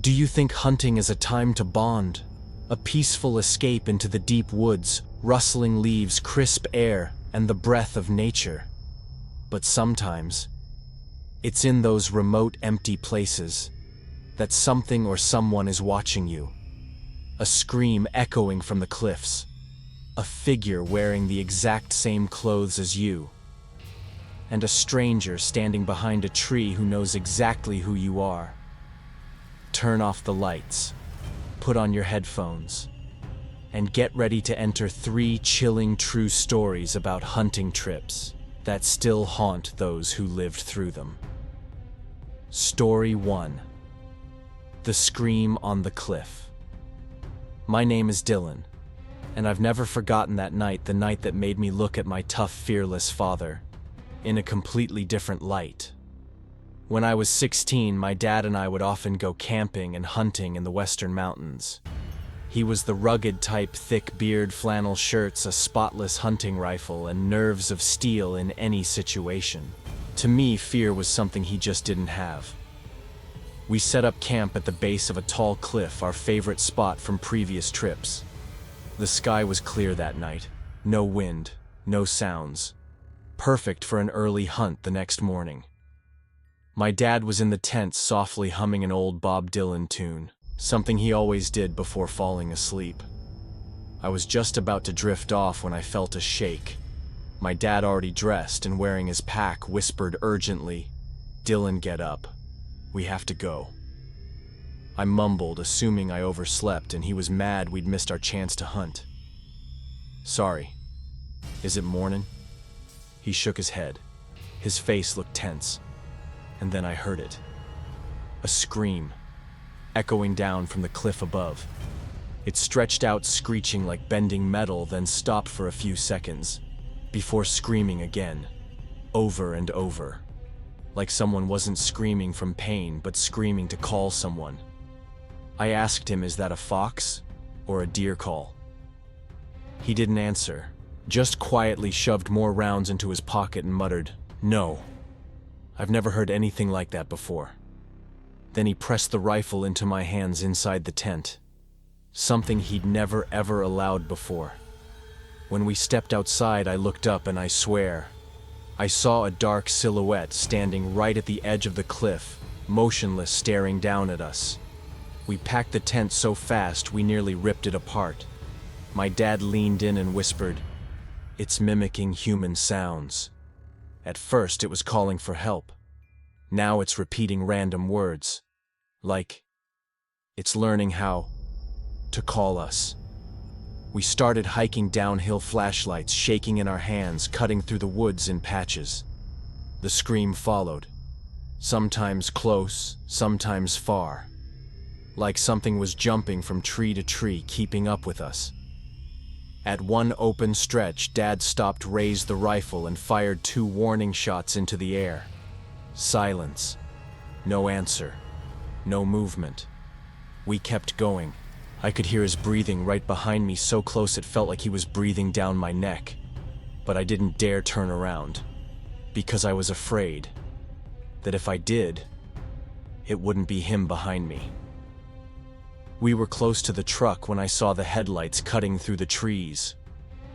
Do you think hunting is a time to bond? A peaceful escape into the deep woods, rustling leaves, crisp air, and the breath of nature? But sometimes, it's in those remote, empty places that something or someone is watching you. A scream echoing from the cliffs. A figure wearing the exact same clothes as you. And a stranger standing behind a tree who knows exactly who you are. Turn off the lights, put on your headphones, and get ready to enter 3 chilling true stories about hunting trips that still haunt those who lived through them. Story 1. The Scream on the Cliff. My name is Dylan, and I've never forgotten that night, the night that made me look at my tough, fearless father in a completely different light. When I was 16, my dad and I would often go camping and hunting in the western mountains. He was the rugged type, thick beard, flannel shirts, a spotless hunting rifle, and nerves of steel in any situation. To me, fear was something he just didn't have. We set up camp at the base of a tall cliff, our favorite spot from previous trips. The sky was clear that night. No wind, no sounds. Perfect for an early hunt the next morning. My dad was in the tent softly humming an old Bob Dylan tune, something he always did before falling asleep. I was just about to drift off when I felt a shake. My dad, already dressed and wearing his pack, whispered urgently, "Dylan, get up. We have to go." I mumbled, assuming I overslept, and he was mad we'd missed our chance to hunt. "Sorry. Is it morning?" He shook his head. His face looked tense. And then I heard it. A scream, echoing down from the cliff above. It stretched out, screeching like bending metal, then stopped for a few seconds, before screaming again, over and over. Like someone wasn't screaming from pain, but screaming to call someone. I asked him, "Is that a fox or a deer call?" He didn't answer, just quietly shoved more rounds into his pocket and muttered, "No. I've never heard anything like that before." Then he pressed the rifle into my hands inside the tent, something he'd never ever allowed before. When we stepped outside, I looked up and I swear, I saw a dark silhouette standing right at the edge of the cliff, motionless, staring down at us. We packed the tent so fast we nearly ripped it apart. My dad leaned in and whispered, "It's mimicking human sounds." At first it was calling for help. Now it's repeating random words. Like, it's learning how to call us. We started hiking downhill, flashlights shaking in our hands, cutting through the woods in patches. The scream followed. Sometimes close, sometimes far. Like something was jumping from tree to tree, keeping up with us. At one open stretch, Dad stopped, raised the rifle, and fired 2 warning shots into the air. Silence. No answer. No movement. We kept going. I could hear his breathing right behind me, so close it felt like he was breathing down my neck. But I didn't dare turn around, because I was afraid that if I did, it wouldn't be him behind me. We were close to the truck when I saw the headlights cutting through the trees.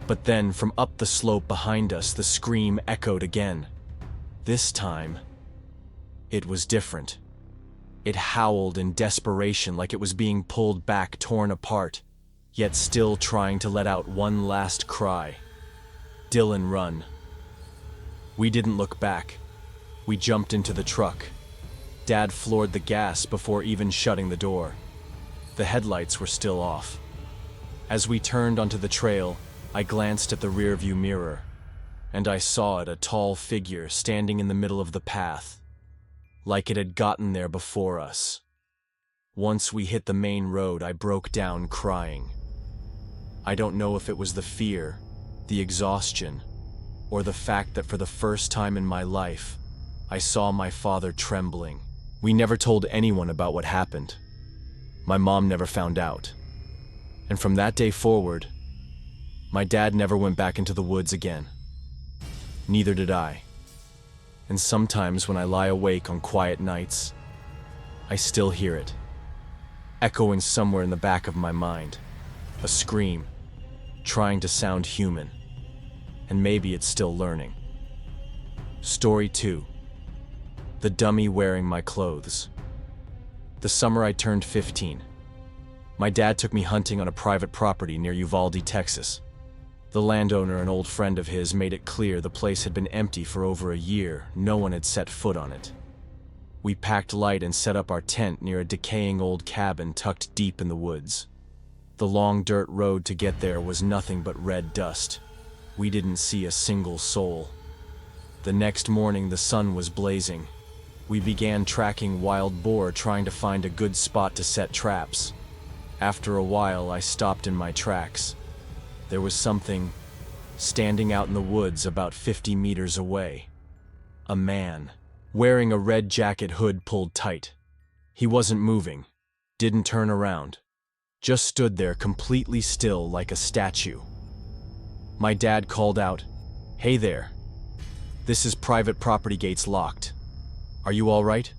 But then, from up the slope behind us, the scream echoed again. This time, it was different. It howled in desperation, like it was being pulled back, torn apart, yet still trying to let out one last cry. "Dylan, run." We didn't look back. We jumped into the truck. Dad floored the gas before even shutting the door. The headlights were still off. As we turned onto the trail, I glanced at the rearview mirror, and I saw it, a tall figure standing in the middle of the path, like it had gotten there before us. Once we hit the main road, I broke down crying. I don't know if it was the fear, the exhaustion, or the fact that for the first time in my life, I saw my father trembling. We never told anyone about what happened. My mom never found out. And from that day forward, my dad never went back into the woods again. Neither did I. And sometimes when I lie awake on quiet nights, I still hear it. echoing somewhere in the back of my mind. A scream, trying to sound human. And maybe it's still learning. Story 2. The dummy wearing my clothes. The summer I turned 15. My dad took me hunting on a private property near Uvalde, Texas. The landowner, an old friend of his, made it clear the place had been empty for over a year. No one had set foot on it. We packed light and set up our tent near a decaying old cabin tucked deep in the woods. The long dirt road to get there was nothing but red dust. We didn't see a single soul. The next morning the sun was blazing. We began tracking wild boar, trying to find a good spot to set traps. After a while I stopped in my tracks. There was something standing out in the woods about 50 meters away. A man, wearing a red jacket, hood pulled tight. He wasn't moving, didn't turn around, just stood there completely still like a statue. My dad called out, "Hey there. This is private property, gates locked. Are you all right?"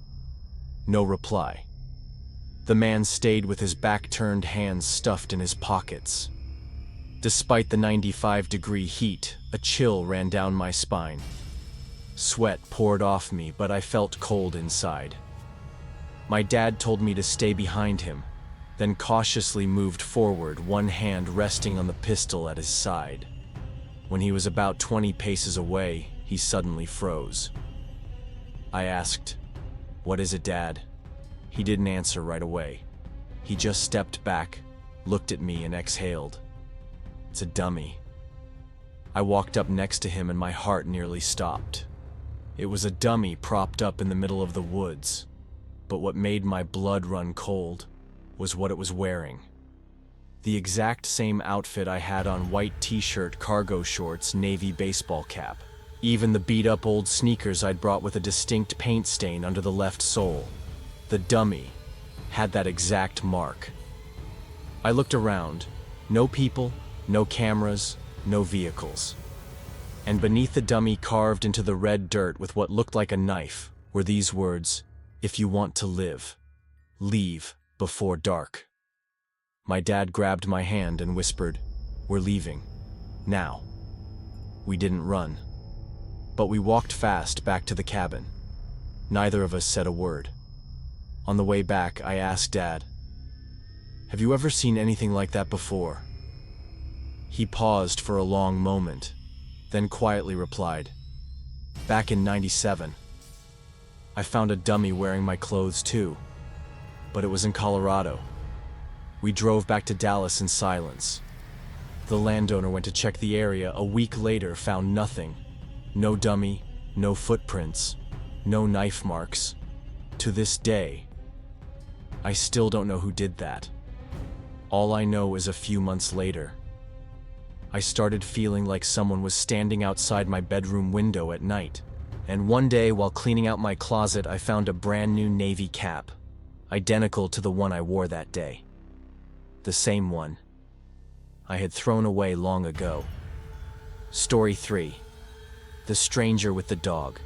No reply. The man stayed with his back turned, hands stuffed in his pockets. Despite the 95-degree heat, a chill ran down my spine. Sweat poured off me, but I felt cold inside. My dad told me to stay behind him, then cautiously moved forward, one hand resting on the pistol at his side. When he was about 20 paces away, he suddenly froze. I asked, "What is it, Dad?" He didn't answer right away. He just stepped back, looked at me, and exhaled. "It's a dummy." I walked up next to him and my heart nearly stopped. It was a dummy propped up in the middle of the woods. But what made my blood run cold was what it was wearing. The exact same outfit I had on: white t-shirt, cargo shorts, navy baseball cap. Even the beat-up old sneakers I'd brought with a distinct paint stain under the left sole. The dummy had that exact mark. I looked around. No people, no cameras, no vehicles. And beneath the dummy, carved into the red dirt with what looked like a knife, were these words: "If you want to live, leave before dark." My dad grabbed my hand and whispered, "We're leaving. Now." We didn't run, but we walked fast back to the cabin. Neither of us said a word. On the way back, I asked Dad, "Have you ever seen anything like that before?" He paused for a long moment, then quietly replied, "Back in '97, I found a dummy wearing my clothes too, but it was in Colorado." We drove back to Dallas in silence. The landowner went to check the area. A week later, found nothing. No dummy, no footprints, no knife marks. To this day, I still don't know who did that. All I know is a few months later, I started feeling like someone was standing outside my bedroom window at night. And one day, while cleaning out my closet, I found a brand new navy cap, identical to the one I wore that day. The same one I had thrown away long ago. Story 3. The stranger with the dog.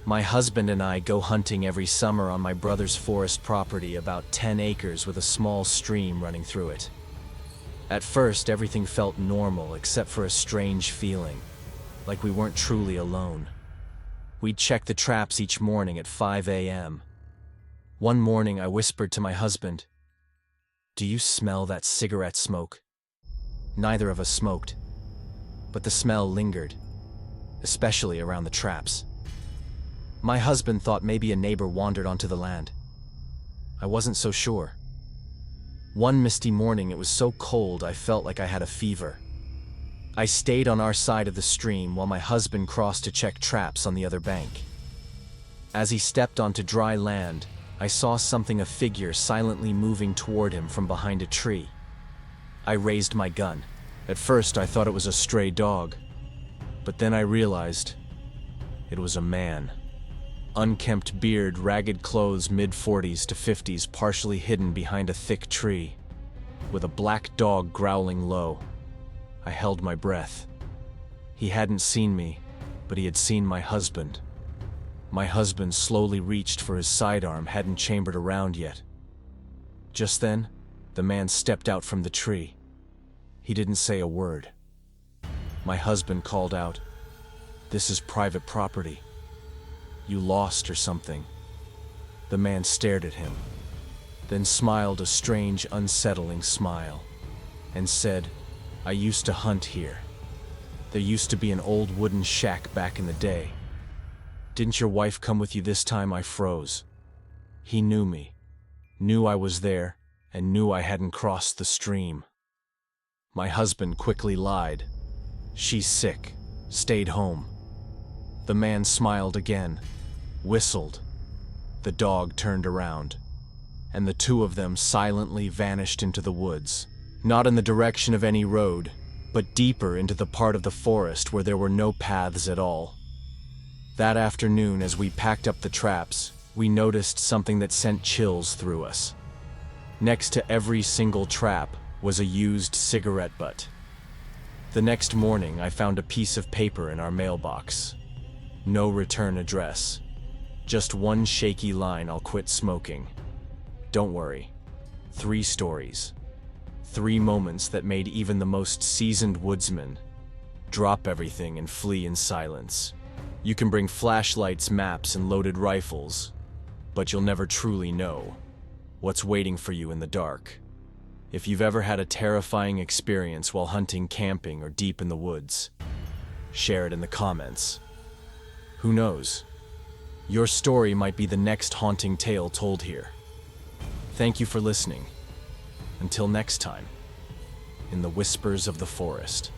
My husband and I go hunting every summer on my brother's forest property, about 10 acres with a small stream running through it. At first, everything felt normal except for a strange feeling, like we weren't truly alone. We'd check the traps each morning at 5 a.m. One morning, I whispered to my husband, "Do you smell that cigarette smoke?" Neither of us smoked, but the smell lingered, especially around the traps. My husband thought maybe a neighbor wandered onto the land. I wasn't so sure. One misty morning, it was so cold I felt like I had a fever. I stayed on our side of the stream while my husband crossed to check traps on the other bank. As he stepped onto dry land, I saw something, a figure, silently moving toward him from behind a tree. I raised my gun. At first, I thought it was a stray dog, but then I realized it was a man. Unkempt beard, ragged clothes, mid-40s to 50s, partially hidden behind a thick tree, with a black dog growling low. I held my breath. He hadn't seen me, but he had seen my husband. My husband slowly reached for his sidearm, hadn't chambered around yet. Just then, the man stepped out from the tree. He didn't say a word. My husband called out, "This is private property. You lost or something." The man stared at him, then smiled a strange, unsettling smile, and said, "I used to hunt here. There used to be an old wooden shack back in the day. Didn't your wife come with you this time?" I froze. He knew me, knew I was there, and knew I hadn't crossed the stream. My husband quickly lied. "She's sick, stayed home." The man smiled again, whistled. The dog turned around, and the two of them silently vanished into the woods, not in the direction of any road, but deeper into the part of the forest where there were no paths at all. That afternoon, as we packed up the traps, we noticed something that sent chills through us. Next to every single trap was a used cigarette butt. The next morning, I found a piece of paper in our mailbox. No return address. Just one shaky line: "I'll quit smoking. Don't worry." 3 stories. 3 moments that made even the most seasoned woodsman drop everything and flee in silence. You can bring flashlights, maps, and loaded rifles, but you'll never truly know what's waiting for you in the dark. If you've ever had a terrifying experience while hunting, camping, or deep in the woods, share it in the comments. Who knows? Your story might be the next haunting tale told here. Thank you for listening. Until next time, in the whispers of the forest.